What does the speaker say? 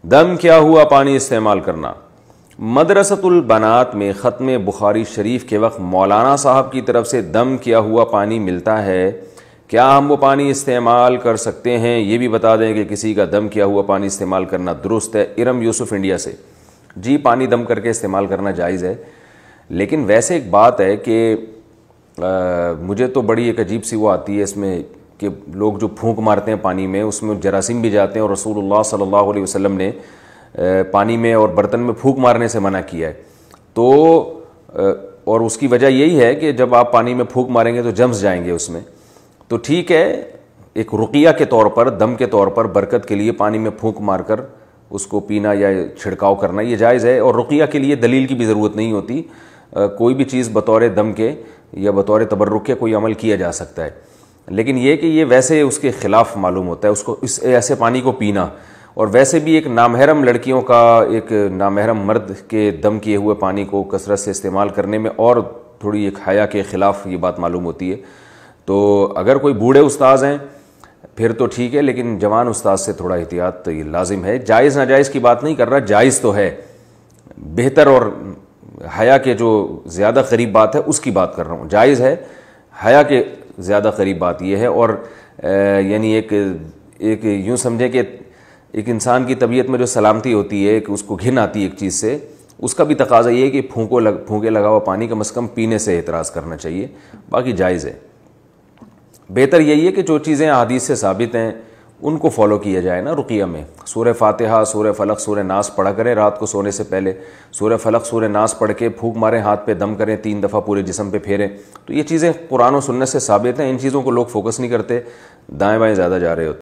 دم کیا ہوا پانی استعمال کرنا۔ مدرسۃ البنات میں ختم بخاری شریف کے وقت مولانا صاحب کی طرف سے دم کیا ہوا پانی ملتا ہے، کیا ہم وہ پانی استعمال کر سکتے ہیں؟ یہ بھی بتا دیں کہ کسی کا دم کیا ہوا پانی استعمال کرنا درست ہے؟ ارم یوسف انڈیا سے۔ جی، پانی دم کر کے استعمال کرنا جائز ہے، لیکن ویسے ایک بات ہے کہ مجھے تو بڑی ایک عجیب سی وہ آتی ہے اس میں کہ لوگ جو پھونک مارتے ہیں پانی میں، اس میں جراثیم بھی جاتے ہیں، اور رسول اللہ صلی اللہ علیہ وسلم نے پانی میں اور برتن میں پھونک مارنے سے منع کیا ہے۔ تو اور اس کی وجہ یہی ہے کہ جب آپ پانی میں پھونک ماریں گے تو جمس جائیں گے اس میں۔ تو ٹھیک ہے، ایک رقیہ کے طور پر، دم کے طور پر، برکت کے لیے پانی میں پھونک مار کر اس کو پینا یا چھڑکاؤ کرنا یہ جائز ہے، اور رقیہ کے لیے دلیل کی بھی ضرورت نہیں ہوتی، کوئی بھی چیز بطور دم کے یا بطور تبرک کے کوئی عمل کیا جا سکتا ہے۔ لیکن یہ کہ یہ ویسے اس کے خلاف معلوم ہوتا ہے اس کو، اس ایسے پانی کو پینا، اور ویسے بھی ایک نامحرم لڑکیوں کا، ایک نامحرم مرد کے دم کیے ہوئے پانی کو کثرت سے استعمال کرنے میں اور تھوڑی ایک حیا کے خلاف یہ بات معلوم ہوتی ہے۔ تو اگر کوئی بوڑھے استاذ ہیں پھر تو ٹھیک ہے، لیکن جوان استاذ سے تھوڑا احتیاط تو یہ لازم ہے۔ جائز ناجائز کی بات نہیں کر رہا، جائز تو ہے، بہتر اور حیا کے جو زیادہ قریب بات ہے اس کی بات کر رہا ہوں۔ جائز ہے، حیا کے زیادہ قریب بات یہ ہے، اور یعنی ایک یوں سمجھیں کہ ایک انسان کی طبیعت میں جو سلامتی ہوتی ہے، کہ اس کو گھن آتی ہے ایک چیز سے، اس کا بھی تقاضا یہ ہے کہ پھونکے لگا ہوا پانی کم از کم پینے سے اعتراض کرنا چاہیے، باقی جائز ہے۔ بہتر یہی ہے کہ جو چیزیں احادیث سے ثابت ہیں ان کو فالو کیا جائے نا۔ رقیہ میں سورہ فاتحہ، سورہ فلق، سورہ ناس پڑھا کریں رات کو سونے سے پہلے، سورہ فلق، سورہ ناس پڑھ کے پھونک ماریں، ہاتھ پہ دم کریں، 3 دفعہ پورے جسم پہ پھیریں۔ تو یہ چیزیں قرآن و سنت سے ثابت ہیں، ان چیزوں کو لوگ فوکس نہیں کرتے، دائیں بائیں زیادہ جا رہے ہوتے ہیں۔